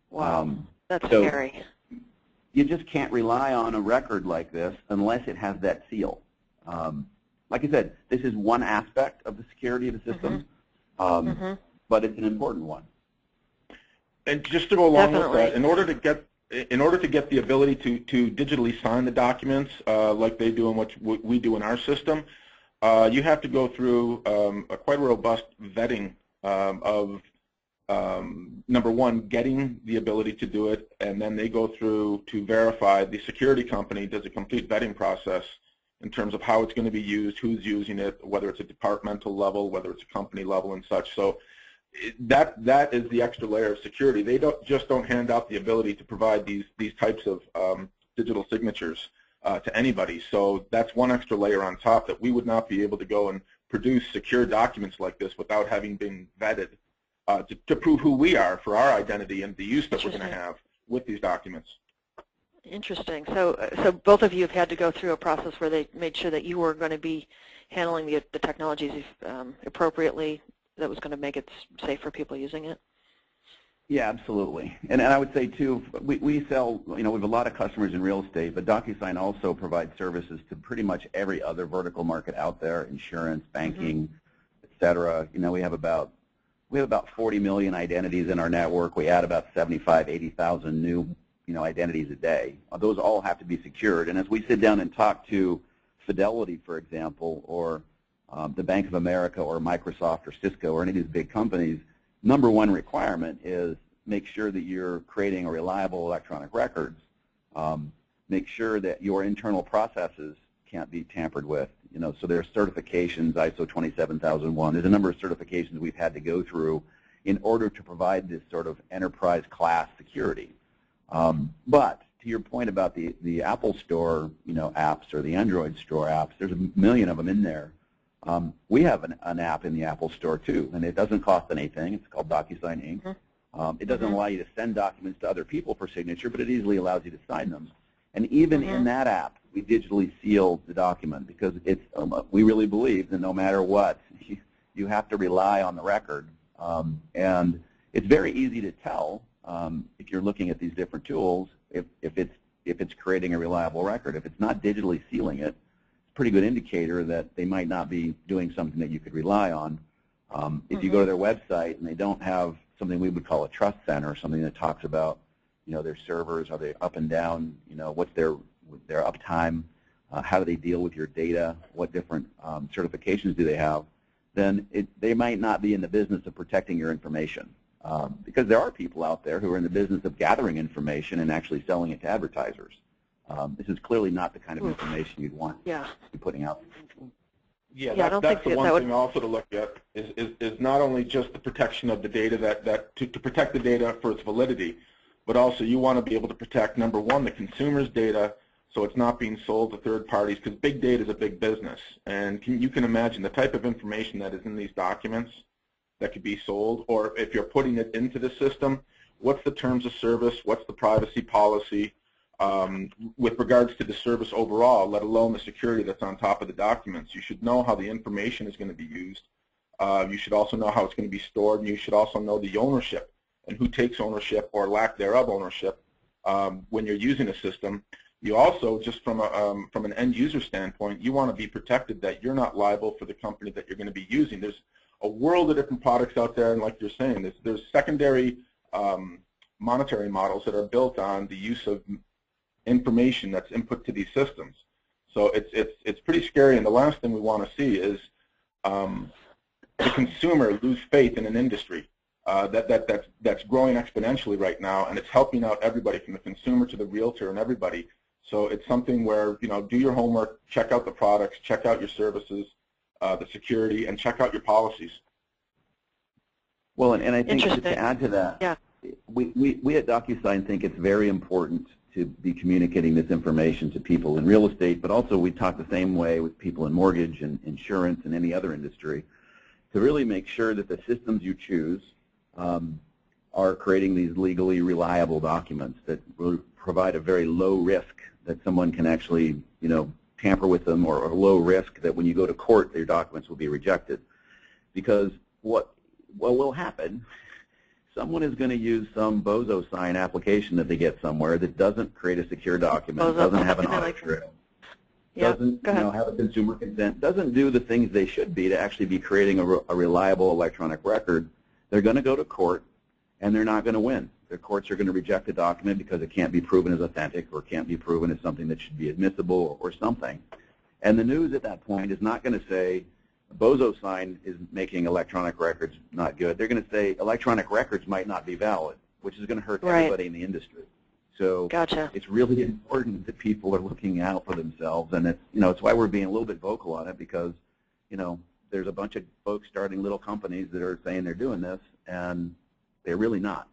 Wow, that's scary. You just can't rely on a record like this unless it has that seal. Like I said, this is one aspect of the security of the system, but it's an important one. And just to go along with that, in order to get the ability to digitally sign the documents like they do and what we do in our system, you have to go through a quite robust vetting of number one, getting the ability to do it, and then they go through to verify. The security company does a complete vetting process in terms of how it's going to be used, who's using it, whether it's a departmental level, whether it's a company level and such. So that is the extra layer of security. They don't hand out the ability to provide these types of digital signatures to anybody. So that's one extra layer on top, that we would not be able to go and produce secure documents like this without having been vetted to prove who we are for our identity and the use that we're going to have with these documents. Interesting. So both of you have had to go through a process where they made sure that you were going to be handling the technologies appropriately, that was going to make it safe for people using it? Yeah, absolutely. And I would say, too, we sell, we have a lot of customers in real estate, but DocuSign also provides services to pretty much every other vertical market out there, insurance, banking, et cetera. We have about 40 million identities in our network. We add about 80,000 new identities a day. Those all have to be secured. And as we sit down and talk to Fidelity, for example, or the Bank of America or Microsoft or Cisco or any of these big companies, number one requirement is make sure that you're creating a reliable electronic records. Make sure that your internal processes can't be tampered with. So there are certifications, ISO 27001. There's a number of certifications we've had to go through in order to provide this sort of enterprise class security. But to your point about the Apple Store, apps, or the Android Store apps, there's a million of them in there. We have an app in the Apple Store too, and it doesn't cost anything. It's called DocuSign Inc. It doesn't allow you to send documents to other people for signature, but it easily allows you to sign them. And even in that app, we digitally seal the document because it's we really believe that no matter what, you have to rely on the record. And it's very easy to tell if you're looking at these different tools if it's creating a reliable record. If it's not digitally sealing it, it's a pretty good indicator that they might not be doing something that you could rely on. If you go to their website and they don't have something we would call a trust center, something that talks about, you know, their servers, are they up and down, you know, what's their uptime, how do they deal with your data, what different certifications do they have, then they might not be in the business of protecting your information. Because there are people out there who are in the business of gathering information and actually selling it to advertisers. This is clearly not the kind of information you'd want to be putting out. Yeah, that's the one thing also to look at is not only just the protection of the data, to protect the data for its validity, but also you want to be able to protect, number one, the consumer's data so it's not being sold to third parties, because big data is a big business. And you can imagine the type of information that is in these documents that could be sold, or if you're putting it into the system, what's the terms of service, what's the privacy policy with regards to the service overall, let alone the security that's on top of the documents. You should know how the information is going to be used. You should also know how it's going to be stored, and you should also know the ownership and who takes ownership or lack thereof ownership when you're using a system. You also, just from an end user standpoint, you want to be protected that you're not liable for the company that you're going to be using. There's a world of different products out there, and like you're saying, there's secondary monetary models that are built on the use of information that's input to these systems. So it's pretty scary, and the last thing we want to see is the consumer lose faith in an industry that's growing exponentially right now, and it's helping out everybody from the consumer to the realtor and everybody. So it's something where, you know, do your homework, check out the products, check out your services, the security, and check out your policies. Well, and I think to add to that, we at DocuSign think it's very important to be communicating this information to people in real estate, but also we talk the same way with people in mortgage and insurance and any other industry to really make sure that the systems you choose are creating these legally reliable documents that will provide a very low risk that someone can actually, you know, tamper with them, or a low risk that when you go to court, their documents will be rejected. Because what will happen, someone is going to use some bozo sign application that they get somewhere that doesn't create a secure document, doesn't have an audit trail, doesn't have a consumer consent, doesn't do the things they should be to actually be creating a reliable electronic record. They're going to go to court, and they're not going to win. The courts are going to reject the document because it can't be proven as authentic or can't be proven as something that should be admissible or something. And the news at that point is not going to say bozo sign is making electronic records not good. They're going to say electronic records might not be valid, which is going to hurt everybody in the industry. So it's really important that people are looking out for themselves, and it's, you know, it's why we're being a little bit vocal on it, because, you know, there's a bunch of folks starting little companies that are saying they're doing this, and they're really not.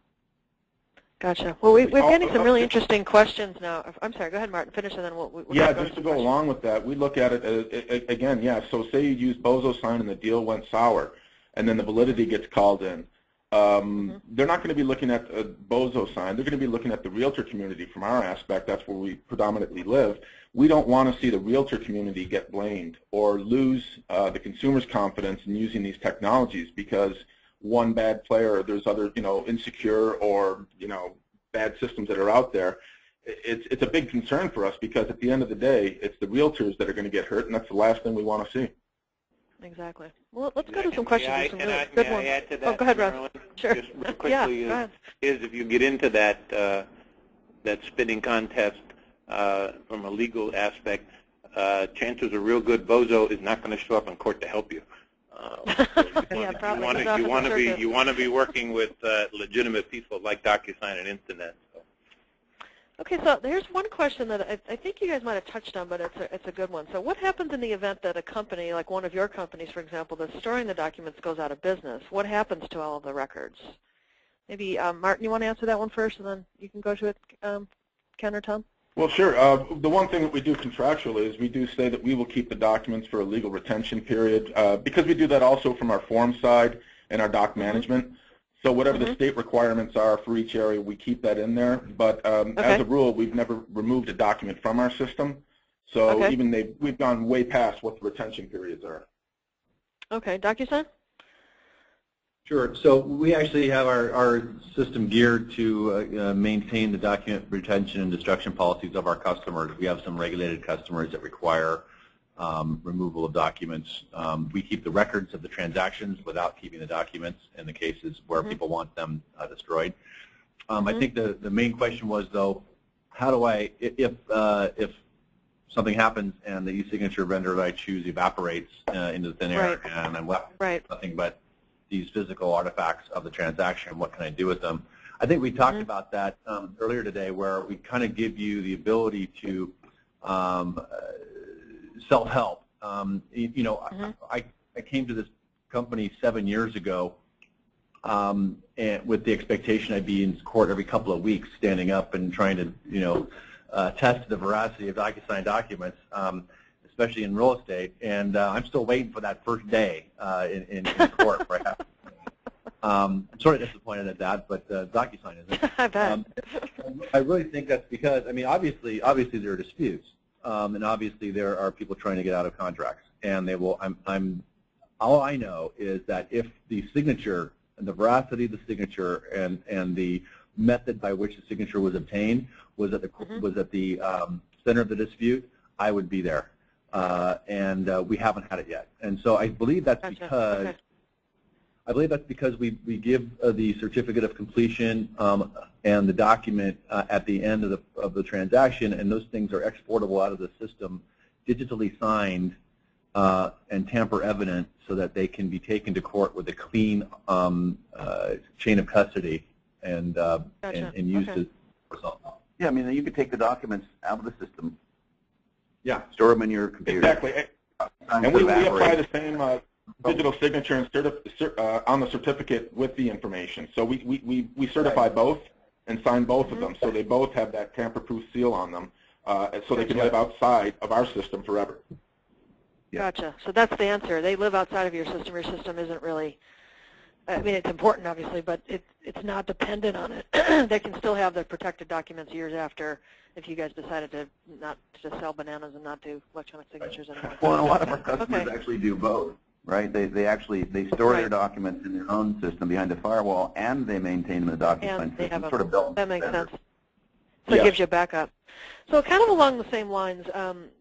Gotcha. Well, we're getting some really interesting questions now. I'm sorry, go ahead, Martin, finish, and then we'll just to go along with that, we look at it as, again, so say you use bozo sign and the deal went sour, and then the validity gets called in. They're not going to be looking at a bozo sign. They're going to be looking at the realtor community from our aspect. That's where we predominantly live. We don't want to see the realtor community get blamed or lose the consumer's confidence in using these technologies because one bad player, or there's other, you know, insecure or, you know, bad systems that are out there. It's a big concern for us because at the end of the day, it's the realtors that are going to get hurt, and that's the last thing we want to see. Exactly. Well, let's go to some questions. Some really good ones. Add to that, oh, go ahead, Russ. Sure. Just real quickly, is if you get into that that spinning contest from a legal aspect, chances are real good bozo is not going to show up in court to help you. You want to be working with legitimate people like DocuSign and Internet. So. Okay, so here's one question that I think you guys might have touched on, but it's a good one. So what happens in the event that a company, like one of your companies, for example, that's storing the documents goes out of business? What happens to all of the records? Maybe, Martin, you want to answer that one first, and then you can go to it, Ken or Tom? Well, sure. The one thing that we do contractually is we do say that we will keep the documents for a legal retention period because we do that also from our form side and our doc management. So whatever the state requirements are for each area, we keep that in there. But as a rule, we've never removed a document from our system. So Okay. even we've gone way past what the retention periods are. Okay, DocuSign? Sure. So we actually have our system geared to maintain the document retention and destruction policies of our customers. We have some regulated customers that require removal of documents. We keep the records of the transactions without keeping the documents in the cases where people want them destroyed. I think the main question was, though, how do I, if something happens and the eSignature vendor that I choose evaporates into the thin air and I'm left with nothing but these physical artifacts of the transaction, what can I do with them? I think we talked about that earlier today, where we kind of give you the ability to self-help. You know, I came to this company 7 years ago and with the expectation I'd be in court every couple of weeks standing up and trying to, you know, test the veracity of DocuSign documents, especially in real estate, and I'm still waiting for that first day in court. Right? I'm sort of disappointed at that, but DocuSign isn't. I bet. I really think that's because, I mean, obviously there are disputes, and obviously there are people trying to get out of contracts, and they will. All I know is that if the signature and the veracity of the signature and the method by which the signature was obtained was at the center of the dispute, I would be there. And we haven't had it yet. And so I believe that's because we give the certificate of completion and the document at the end of the transaction, and those things are exportable out of the system, digitally signed and tamper evident, so that they can be taken to court with a clean chain of custody and used as result. Yeah, I mean, you could take the documents out of the system. Yeah. Store them in your computer. Exactly. And we apply the same digital signature and on the certificate with the information. So we certify both and sign both of them, so they both have that tamper-proof seal on them, so they can live outside of our system forever. Gotcha. So that's the answer. They live outside of your system. Your system isn't really, I mean, it's important, obviously, but it's not dependent on it. They can still have their protected documents years after, if you guys decided to not to sell bananas and not do electronic signatures anymore. Well, a lot of our customers actually do both, right? They store their documents in their own system behind a firewall, and they maintain them in the DocuSign system. Sort of built. That makes sense. So it gives you a backup. So kind of along the same lines,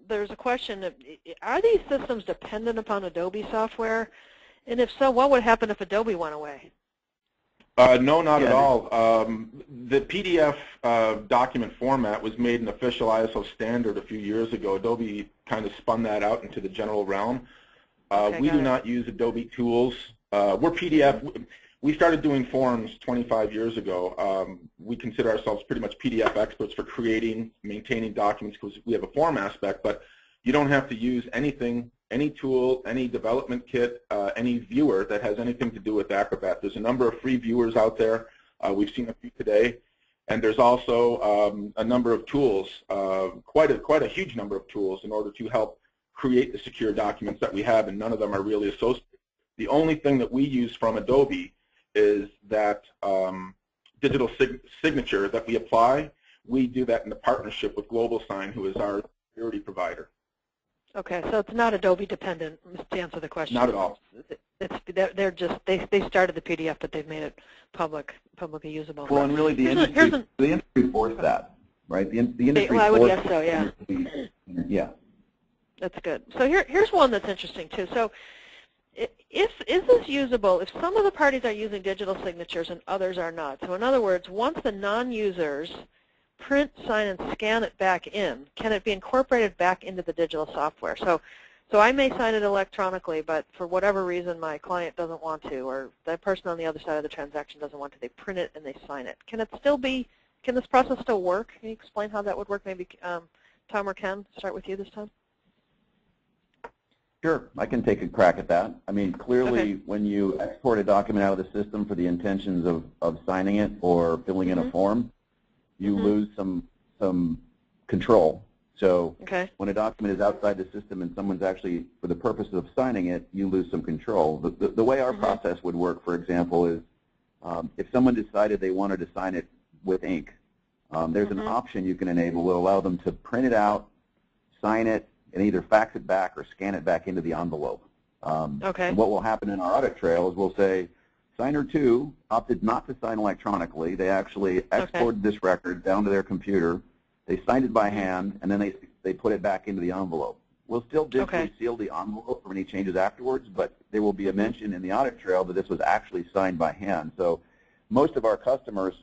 there's a question of, are these systems dependent upon Adobe software? And if so, what would happen if Adobe went away? No, not at all. The PDF document format was made an official ISO standard a few years ago. Adobe kind of spun that out into the general realm. We do not use Adobe tools. We're PDF. We started doing forms 25 years ago. We consider ourselves pretty much PDF experts for creating, maintaining documents, because we have a form aspect, but you don't have to use anything, any tool, any development kit, any viewer that has anything to do with Acrobat. There's a number of free viewers out there. We've seen a few today. And there's also a number of tools, quite a huge number of tools in order to help create the secure documents that we have, and none of them are really associated. The only thing that we use from Adobe is that digital signature that we apply. We do that in a partnership with GlobalSign, who is our security provider. Okay, so it's not Adobe dependent, to answer the question. Not at all. They're just they started the PDF, but they've made it publicly usable. Well, and really the industry forced that, right? The industry. Well, I would guess so, yeah. Yeah. That's good. So here's one that's interesting too. So is this usable if some of the parties are using digital signatures and others are not? So in other words, once the non-users print, sign, and scan it back in, can it be incorporated back into the digital software? So I may sign it electronically, but for whatever reason my client doesn't want to, or the person on the other side of the transaction doesn't want to. They print it and they sign it. Can this process still work? Can you explain how that would work? Maybe Tom or Ken, start with you this time. Sure, I can take a crack at that. I mean, clearly when you export a document out of the system for the intentions of signing it or filling in a form, you lose some control. So when a document is outside the system and someone's actually, for the purpose of signing it, you lose some control. The way our process would work, for example, is if someone decided they wanted to sign it with ink, there's an option you can enable that will allow them to print it out, sign it and either fax it back or scan it back into the envelope. Okay. And what will happen in our audit trail is we'll say, signer 2 opted not to sign electronically. They actually exported this record down to their computer. They signed it by hand, and then they put it back into the envelope. We'll still digitally seal the envelope for any changes afterwards, but there will be a mention in the audit trail that this was actually signed by hand. So most of our customers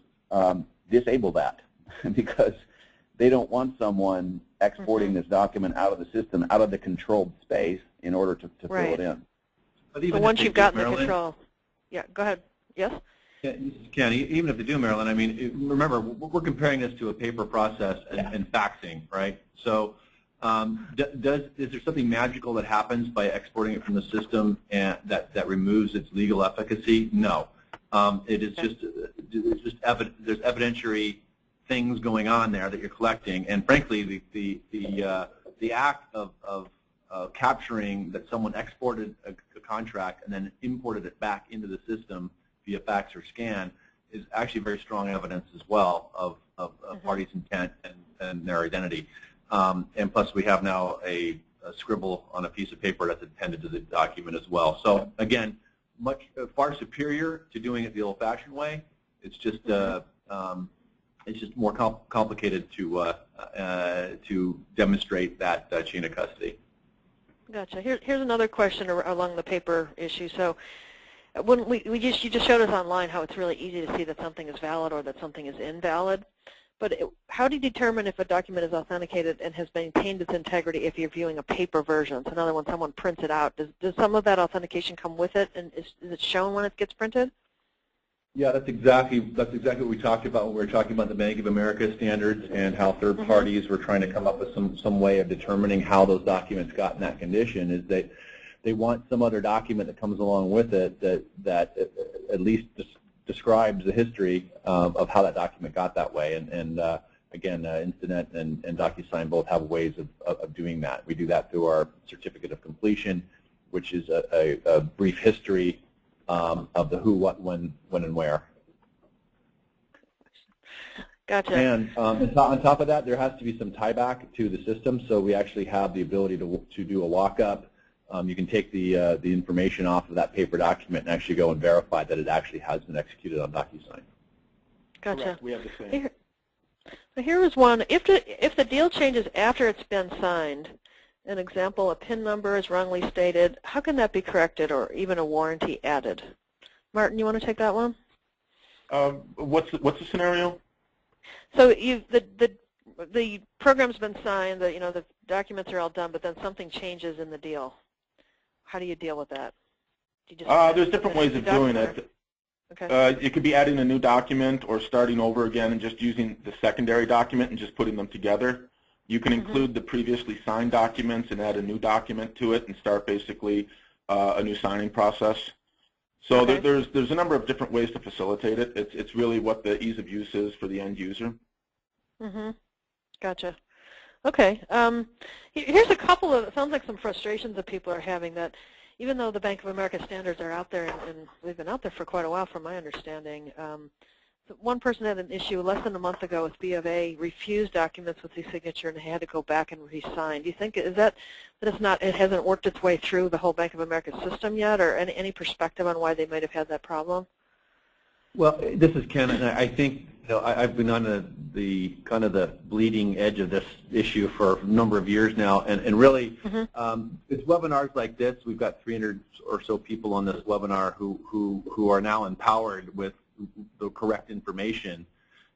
disable that because they don't want someone exporting this document out of the system, out of the controlled space in order to fill it in. But even so once you've gotten Maryland, the control, yeah, go ahead. Yes? Yeah, this is Ken. Even if they do, Maryland, I mean, remember, we're comparing this to a paper process and faxing, right? So is there something magical that happens by exporting it from the system and that removes its legal efficacy? No. It is just, there's evidentiary things going on there that you're collecting, and frankly, the act of capturing that someone exported a contract and then imported it back into the system via fax or scan is actually very strong evidence as well of parties' intent and their identity. And plus, we have now a scribble on a piece of paper that's appended to the document as well. So again, far superior to doing it the old-fashioned way. It's just more complicated to demonstrate that chain of custody. Gotcha. Here's another question along the paper issue. So when you just showed us online how it's really easy to see that something is valid or that something is invalid. But how do you determine if a document is authenticated and has maintained its integrity if you're viewing a paper version? So in other words, when someone prints it out, does some of that authentication come with it, and is it shown when it gets printed? Yeah, that's exactly what we talked about when we were talking about the Bank of America standards and how third parties were trying to come up with some way of determining how those documents got in that condition. Is that they want some other document that comes along with it that at least describes the history of how that document got that way. And again, Instinet and DocuSign both have ways of doing that. We do that through our certificate of completion, which is a brief history of the who, what, when, and where. Gotcha. And on top of that, there has to be some tie back to the system. So we actually have the ability to do a lockup. You can take the information off of that paper document and actually go and verify that it actually has been executed on DocuSign. Gotcha. Correct. We have the same. Here was one. If the deal changes after it's been signed, an example, a PIN number is wrongly stated, how can that be corrected or even a warranty added? Martin, you want to take that one? What's the scenario? So the program's been signed, the documents are all done, but then something changes in the deal. How do you deal with that? Do you just there's different ways of doing it. Okay. It could be adding a new document or starting over again and just using the secondary document and just putting them together. You can include the previously signed documents and add a new document to it and start basically a new signing process. So there's a number of different ways to facilitate it. It's really what the ease of use is for the end user. Gotcha. Okay. Here's a couple of, it sounds like some frustrations that people are having, that even though the Bank of America standards are out there, and they've been out there for quite a while from my understanding, one person had an issue less than a month ago with B of A, refused documents with eSignature, and had to go back and re-sign. Do you think is that it hasn't worked its way through the whole Bank of America system yet, or any perspective on why they might have had that problem? Well, this is Ken, and I think I've been on the kind of the bleeding edge of this issue for a number of years now, and really, it's webinars like this. We've got 300 or so people on this webinar who are now empowered with the correct information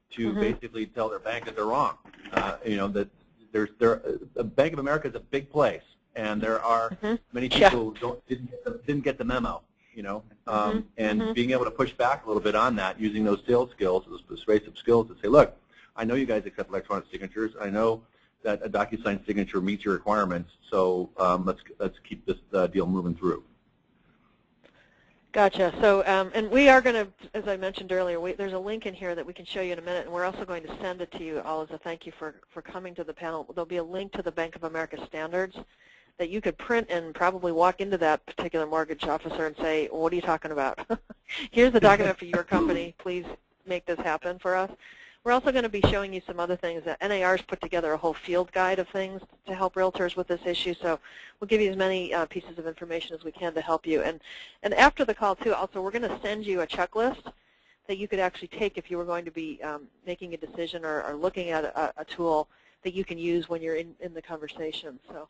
to basically tell their bank that they're wrong. That the Bank of America is a big place, and there are many people who didn't get the memo. And being able to push back a little bit on that, using those sales skills, those persuasive skills, to say, look, I know you guys accept electronic signatures. I know that a DocuSign signature meets your requirements. So let's keep this deal moving through. Gotcha. So, and we are going to, as I mentioned earlier, there's a link in here that we can show you in a minute, and we're also going to send it to you all as a thank you for coming to the panel. There'll be a link to the Bank of America standards that you could print and probably walk into that particular mortgage officer and say, well, what are you talking about? Here's the document for your company. Please make this happen for us. We're also going to be showing you some other things. That NAR's put together a whole field guide of things to help realtors with this issue, so we'll give you as many pieces of information as we can to help you. And after the call, too, also we're going to send you a checklist that you could actually take if you were going to be making a decision or looking at a tool that you can use when you're in the conversation. So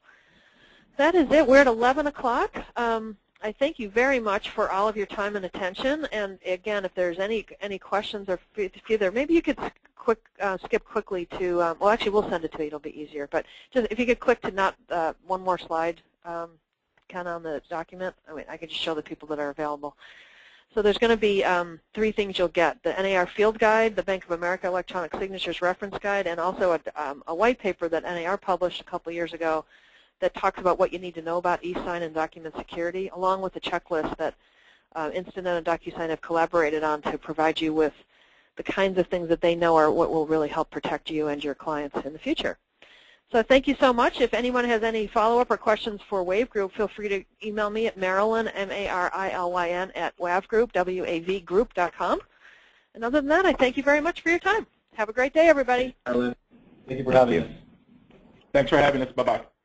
that is it. We're at 11 o'clock. I thank you very much for all of your time and attention. And again, if there's any questions or either, maybe you could skip quickly to, well, actually, we'll send it to you. It'll be easier. But just if you could click to not one more slide kind of on the document. I mean, I can just show the people that are available. So there's going to be 3 things you'll get: the NAR Field Guide, the Bank of America Electronic Signatures Reference Guide, and also a white paper that NAR published a couple years ago that talks about what you need to know about eSign and document security, along with the checklist that Instinet and DocuSign have collaborated on to provide you with the kinds of things that they know are what will really help protect you and your clients in the future. So thank you so much. If anyone has any follow-up or questions for Wave Group, feel free to email me at Marilyn, M-A-R-I-L-Y-N, at wavgroup, W-A-V group.com. And other than that, I thank you very much for your time. Have a great day, everybody. Marilyn, Thank you for having us. thanks for having us. Bye-bye.